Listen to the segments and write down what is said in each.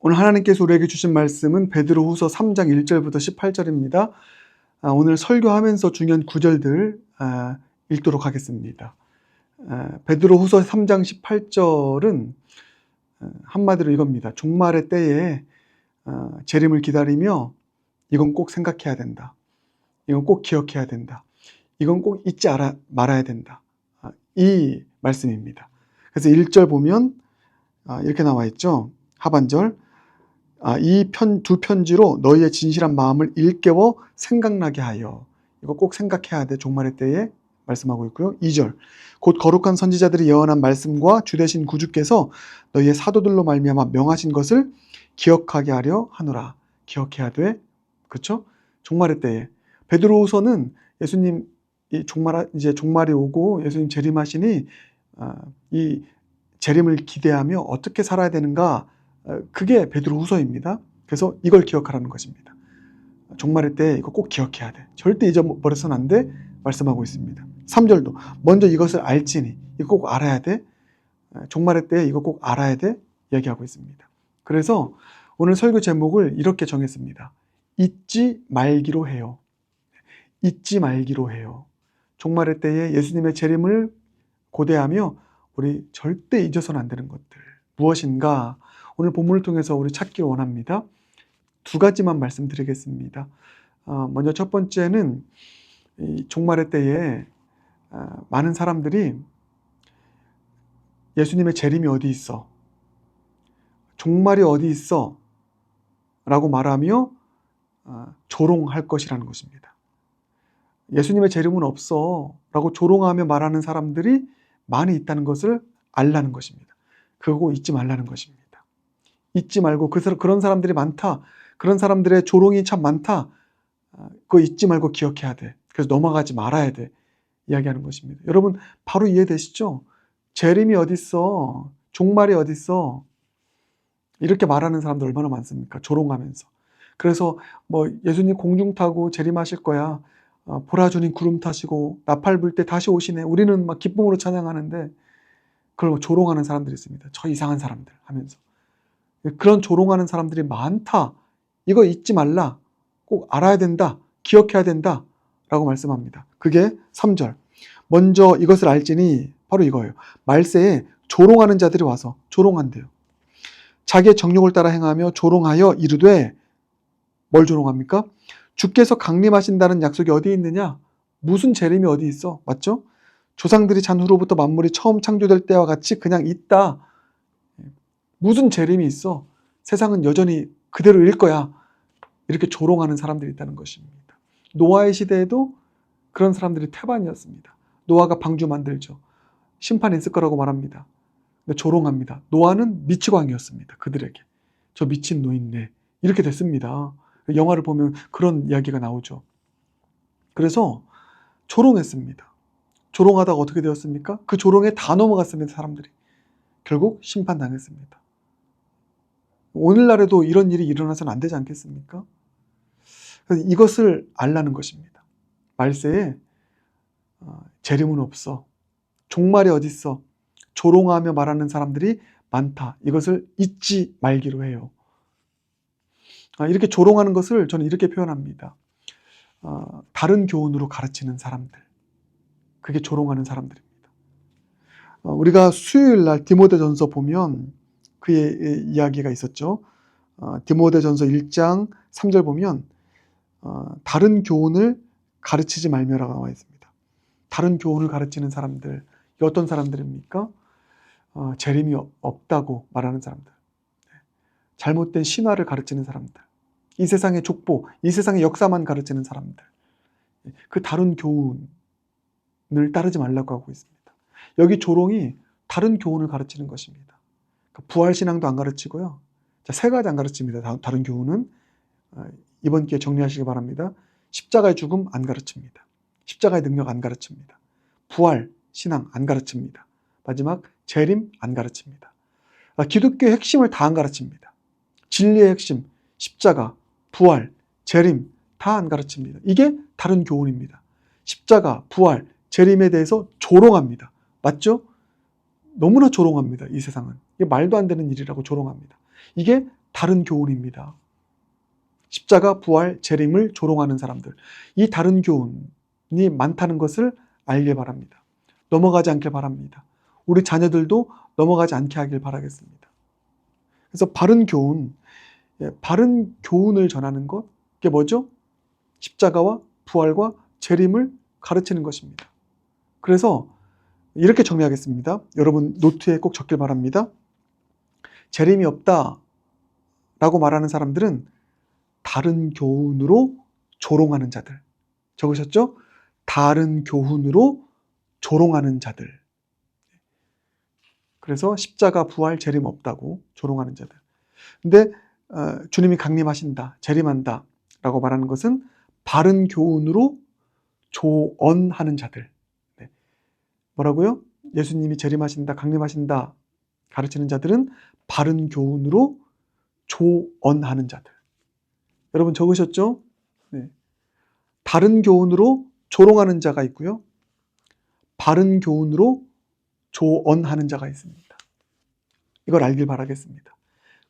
오늘 하나님께서 우리에게 주신 말씀은 베드로후서 3장 1절부터 18절입니다. 오늘 설교하면서 중요한 구절들 읽도록 하겠습니다. 베드로후서 3장 18절은 한마디로 이겁니다. 종말의 때에 재림을 기다리며 이건 꼭 생각해야 된다. 이건 꼭 기억해야 된다. 이건 꼭 잊지 말아야 된다. 이 말씀입니다. 그래서 1절 보면 이렇게 나와 있죠. 하반절. 이 두 편지로 너희의 진실한 마음을 일깨워 생각나게 하여. 이거 꼭 생각해야 돼. 종말의 때에 말씀하고 있고요. 2절. 곧 거룩한 선지자들이 예언한 말씀과 주되신 구주께서 너희의 사도들로 말미암아 명하신 것을 기억하게 하려 하노라. 기억해야 돼. 그렇죠? 종말의 때에. 베드로후서는 예수님 이제 종말이 오고 예수님 재림하시니 이 재림을 기대하며 어떻게 살아야 되는가, 그게 베드로후서입니다. 그래서 이걸 기억하라는 것입니다. 종말의 때 이거 꼭 기억해야 돼. 절대 잊어버려서는 안 돼. 말씀하고 있습니다. 3절도 먼저 이것을 알지니 이거 꼭 알아야 돼. 종말의 때 이거 꼭 알아야 돼. 얘기하고 있습니다. 그래서 오늘 설교 제목을 이렇게 정했습니다. 잊지 말기로 해요. 잊지 말기로 해요. 종말의 때에 예수님의 재림을 고대하며 우리 절대 잊어서는 안 되는 것들 무엇인가, 오늘 본문을 통해서 우리 찾기를 원합니다. 두 가지만 말씀드리겠습니다. 먼저 첫 번째는 이 종말의 때에 많은 사람들이 예수님의 재림이 어디 있어? 종말이 어디 있어? 라고 말하며 조롱할 것이라는 것입니다. 예수님의 재림은 없어 라고 조롱하며 말하는 사람들이 많이 있다는 것을 알라는 것입니다. 그거 잊지 말라는 것입니다. 잊지 말고 그런 사람들이 많다. 그런 사람들의 조롱이 참 많다. 그거 잊지 말고 기억해야 돼. 그래서 넘어가지 말아야 돼. 이야기하는 것입니다. 여러분 바로 이해되시죠? 재림이 어딨어? 종말이 어딨어? 이렇게 말하는 사람들 얼마나 많습니까? 조롱하면서. 그래서 예수님 공중 타고 재림하실 거야. 보라 주님 구름 타시고 나팔 불 때 다시 오시네. 우리는 막 기쁨으로 찬양하는데 그걸 조롱하는 사람들이 있습니다. 저 이상한 사람들 하면서. 그런 조롱하는 사람들이 많다. 이거 잊지 말라. 꼭 알아야 된다. 기억해야 된다. 라고 말씀합니다. 그게 3절. 먼저 이것을 알지니 바로 이거예요. 말세에 조롱하는 자들이 와서 조롱한대요. 자기의 정욕을 따라 행하며 조롱하여 이르되, 뭘 조롱합니까? 주께서 강림하신다는 약속이 어디 있느냐? 무슨 재림이 어디 있어? 맞죠? 조상들이 잔 후로부터 만물이 처음 창조될 때와 같이 그냥 있다. 무슨 재림이 있어? 세상은 여전히 그대로일 거야. 이렇게 조롱하는 사람들이 있다는 것입니다. 노아의 시대에도 그런 사람들이 태반이었습니다. 노아가 방주 만들죠. 심판이 있을 거라고 말합니다. 근데 조롱합니다. 노아는 미치광이었습니다. 그들에게. 저 미친 노인네. 이렇게 됐습니다. 영화를 보면 그런 이야기가 나오죠. 그래서 조롱했습니다. 조롱하다가 어떻게 되었습니까? 그 조롱에 다 넘어갔습니다. 사람들이. 결국 심판당했습니다. 오늘날에도 이런 일이 일어나서는 안 되지 않겠습니까? 그래서 이것을 알라는 것입니다. 말세에 재림은 없어. 종말이 어딨어. 조롱하며 말하는 사람들이 많다. 이것을 잊지 말기로 해요. 이렇게 조롱하는 것을 저는 이렇게 표현합니다. 다른 교훈으로 가르치는 사람들. 그게 조롱하는 사람들입니다. 우리가 수요일 날 디모데전서 보면 그의 이야기가 있었죠. 디모데전서 1장 3절 보면 다른 교훈을 가르치지 말며라고 나와 있습니다. 다른 교훈을 가르치는 사람들, 이게 어떤 사람들입니까? 재림이 없다고 말하는 사람들, 잘못된 신화를 가르치는 사람들, 이 세상의 족보, 이 세상의 역사만 가르치는 사람들, 그 다른 교훈을 따르지 말라고 하고 있습니다. 여기 조롱이 다른 교훈을 가르치는 것입니다. 부활신앙도 안 가르치고요. 세 가지 안 가르칩니다. 다른 교훈은 이번 기회에 정리하시기 바랍니다. 십자가의 죽음 안 가르칩니다. 십자가의 능력 안 가르칩니다. 부활, 신앙 안 가르칩니다. 마지막 재림 안 가르칩니다. 기독교의 핵심을 다 안 가르칩니다. 진리의 핵심, 십자가, 부활, 재림 다 안 가르칩니다. 이게 다른 교훈입니다. 십자가, 부활, 재림에 대해서 조롱합니다. 맞죠? 너무나 조롱합니다. 이 세상은. 이게 말도 안 되는 일이라고 조롱합니다. 이게 다른 교훈입니다. 십자가, 부활, 재림을 조롱하는 사람들. 이 다른 교훈이 많다는 것을 알길 바랍니다. 넘어가지 않길 바랍니다. 우리 자녀들도 넘어가지 않게 하길 바라겠습니다. 그래서 바른 교훈을 전하는 것, 그게 뭐죠? 십자가와 부활과 재림을 가르치는 것입니다. 그래서 이렇게 정리하겠습니다. 여러분 노트에 꼭 적길 바랍니다. 재림이 없다 라고 말하는 사람들은 다른 교훈으로 조롱하는 자들. 적으셨죠? 다른 교훈으로 조롱하는 자들. 그래서 십자가, 부활, 재림 없다고 조롱하는 자들. 근데 주님이 강림하신다, 재림한다 라고 말하는 것은 바른 교훈으로 조언하는 자들. 네. 뭐라고요? 예수님이 재림하신다, 강림하신다 가르치는 자들은 바른 교훈으로 조언하는 자들. 여러분 적으셨죠? 네. 다른 교훈으로 조롱하는 자가 있고요. 바른 교훈으로 조언하는 자가 있습니다. 이걸 알길 바라겠습니다.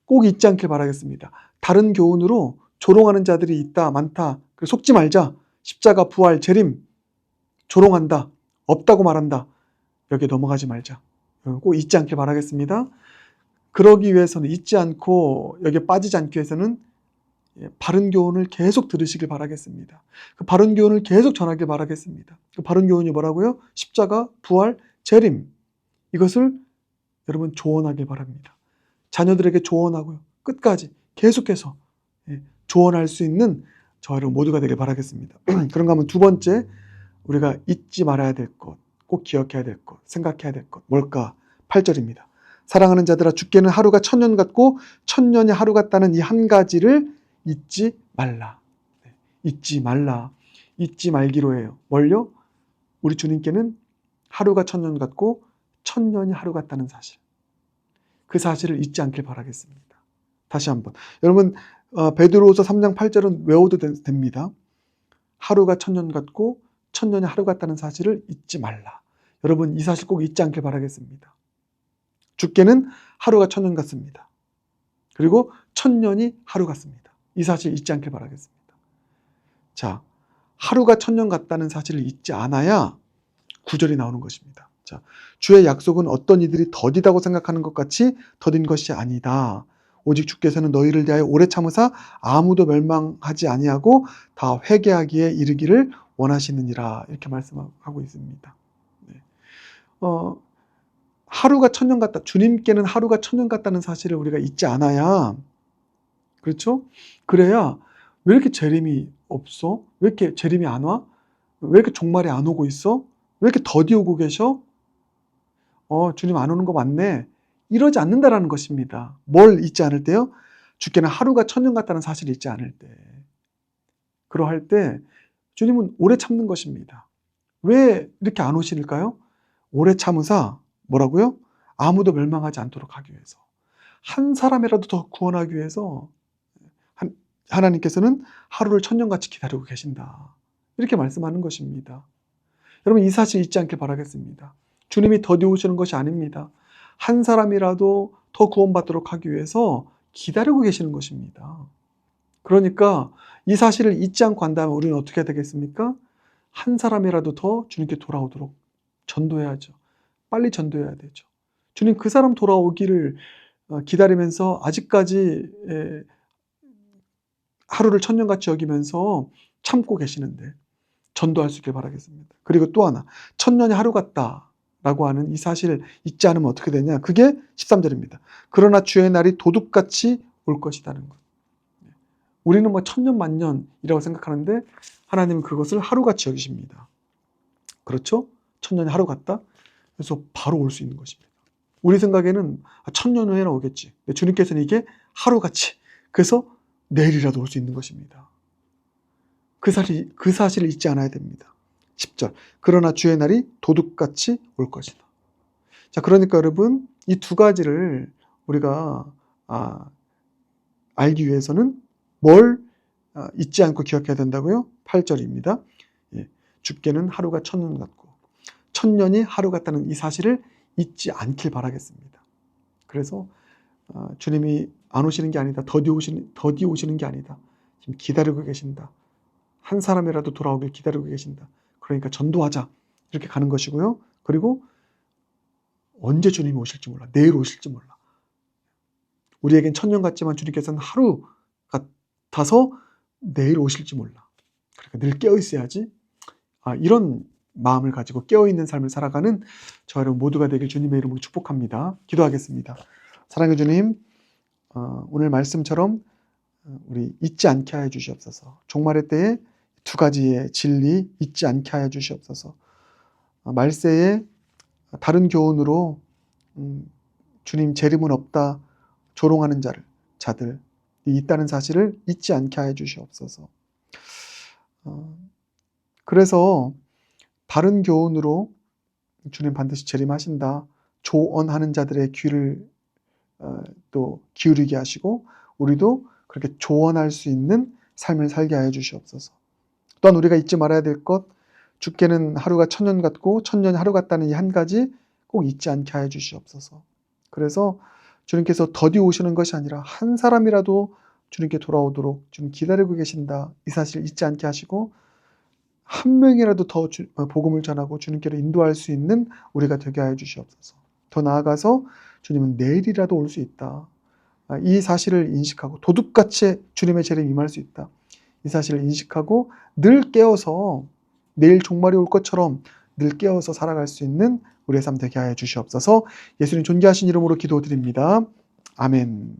꼭 잊지 않길 바라겠습니다. 다른 교훈으로 조롱하는 자들이 있다, 많다. 속지 말자. 십자가, 부활, 재림 조롱한다, 없다고 말한다. 여기에 넘어가지 말자. 꼭 잊지 않길 바라겠습니다. 그러기 위해서는, 잊지 않고 여기에 빠지지 않기 위해서는 바른 교훈을 계속 들으시길 바라겠습니다. 그 바른 교훈을 계속 전하길 바라겠습니다. 그 바른 교훈이 뭐라고요? 십자가, 부활, 재림. 이것을 여러분 조언하길 바랍니다. 자녀들에게 조언하고요. 끝까지 계속해서 조언할 수 있는 저 여러분 모두가 되길 바라겠습니다. 그런가 하면 두 번째, 우리가 잊지 말아야 될 것, 꼭 기억해야 될 것, 생각해야 될 것, 뭘까? 8절입니다. 사랑하는 자들아, 주께는 하루가 천년 같고 천년이 하루 같다는 이 한 가지를 잊지 말라. 잊지 말라. 잊지 말기로 해요. 뭘요? 우리 주님께는 하루가 천년 같고 천년이 하루 같다는 사실. 그 사실을 잊지 않길 바라겠습니다. 다시 한번. 여러분 베드로후서 3장 8절은 외워도 됩니다. 하루가 천년 같고 천년이 하루 같다는 사실을 잊지 말라. 여러분 이 사실 꼭 잊지 않길 바라겠습니다. 주께는 하루가 천년 같습니다. 그리고 천년이 하루 같습니다. 이 사실 잊지 않길 바라겠습니다. 자, 하루가 천년 같다는 사실을 잊지 않아야 구절이 나오는 것입니다. 자, 주의 약속은 어떤 이들이 더디다고 생각하는 것 같이 더딘 것이 아니다. 오직 주께서는 너희를 대하여 오래 참으사 아무도 멸망하지 아니하고 다 회개하기에 이르기를 원하시느니라. 이렇게 말씀하고 있습니다. 네. 하루가 천년 같다. 주님께는 하루가 천년 같다는 사실을 우리가 잊지 않아야, 그렇죠? 그래야 왜 이렇게 재림이 없어? 왜 이렇게 재림이 안 와? 왜 이렇게 종말이 안 오고 있어? 왜 이렇게 더디 오고 계셔? 주님 안 오는 거 맞네. 이러지 않는다라는 것입니다. 뭘 잊지 않을 때요? 주께는 하루가 천년 같다는 사실을 잊지 않을 때. 그러할 때 주님은 오래 참는 것입니다. 왜 이렇게 안 오실까요? 오래 참으사 뭐라고요? 아무도 멸망하지 않도록 하기 위해서. 한 사람이라도 더 구원하기 위해서 하나님께서는 하루를 천년같이 기다리고 계신다. 이렇게 말씀하는 것입니다. 여러분 이 사실 잊지 않길 바라겠습니다. 주님이 더디 오시는 것이 아닙니다. 한 사람이라도 더 구원받도록 하기 위해서 기다리고 계시는 것입니다. 그러니까 이 사실을 잊지 않고 한다면 우리는 어떻게 해야 되겠습니까? 한 사람이라도 더 주님께 돌아오도록 전도해야죠. 빨리 전도해야 되죠. 주님 그 사람 돌아오기를 기다리면서 아직까지 하루를 천년같이 여기면서 참고 계시는데 전도할 수 있길 바라겠습니다. 그리고 또 하나, 천년이 하루 같다라고 하는 이 사실을 잊지 않으면 어떻게 되냐? 그게 13절입니다. 그러나 주의 날이 도둑같이 올 것이라는 것. 우리는 뭐 천년 만년이라고 생각하는데 하나님은 그것을 하루같이 여기십니다. 그렇죠? 천년이 하루 같다? 그래서 바로 올 수 있는 것입니다. 우리 생각에는 천년 후에는 오겠지. 주님께서는 이게 하루같이, 그래서 내일이라도 올 수 있는 것입니다. 그 사실을 잊지 않아야 됩니다. 10절. 그러나 주의 날이 도둑같이 올 것이다. 자, 그러니까 여러분 이 두 가지를 우리가 알기 위해서는 뭘 잊지 않고 기억해야 된다고요? 8절입니다. 주께는 하루가 천년 같고 천년이 하루 같다는 이 사실을 잊지 않길 바라겠습니다. 그래서 주님이 안 오시는 게 아니다. 더디 오시는 게 아니다. 지금 기다리고 계신다. 한 사람이라도 돌아오길 기다리고 계신다. 그러니까 전도하자. 이렇게 가는 것이고요. 그리고 언제 주님이 오실지 몰라. 내일 오실지 몰라. 우리에겐 천년 같지만 주님께서는 하루 같아서 내일 오실지 몰라. 그러니까 늘 깨어 있어야지. 이런 마음을 가지고 깨어있는 삶을 살아가는 저 여러분 모두가 되길 주님의 이름으로 축복합니다. 기도하겠습니다. 사랑의 주님, 오늘 말씀처럼 우리 잊지 않게 하여 주시옵소서. 종말의 때에 두 가지의 진리 잊지 않게 하여 주시옵소서. 말세에 다른 교훈으로 주님 재림은 없다 조롱하는 자들이 있다는 사실을 잊지 않게 하여 주시옵소서. 그래서 바른 교훈으로 주님 반드시 재림하신다 조언하는 자들의 귀를 또 기울이게 하시고 우리도 그렇게 조언할 수 있는 삶을 살게 하여 주시옵소서. 또한 우리가 잊지 말아야 될 것, 죽게는 하루가 천년 같고 천년이 하루 같다는 이 한 가지 꼭 잊지 않게 하여 주시옵소서. 그래서 주님께서 더디 오시는 것이 아니라 한 사람이라도 주님께 돌아오도록 주님 기다리고 계신다. 이 사실을 잊지 않게 하시고 한 명이라도 더 복음을 전하고 주님께로 인도할 수 있는 우리가 되게 하여 주시옵소서. 더 나아가서 주님은 내일이라도 올 수 있다. 이 사실을 인식하고 도둑같이 주님의 재림이 임할 수 있다. 이 사실을 인식하고 늘 깨어서 내일 종말이 올 것처럼 늘 깨어서 살아갈 수 있는 우리의 삶 되게 하여 주시옵소서. 예수님 존귀하신 이름으로 기도드립니다. 아멘.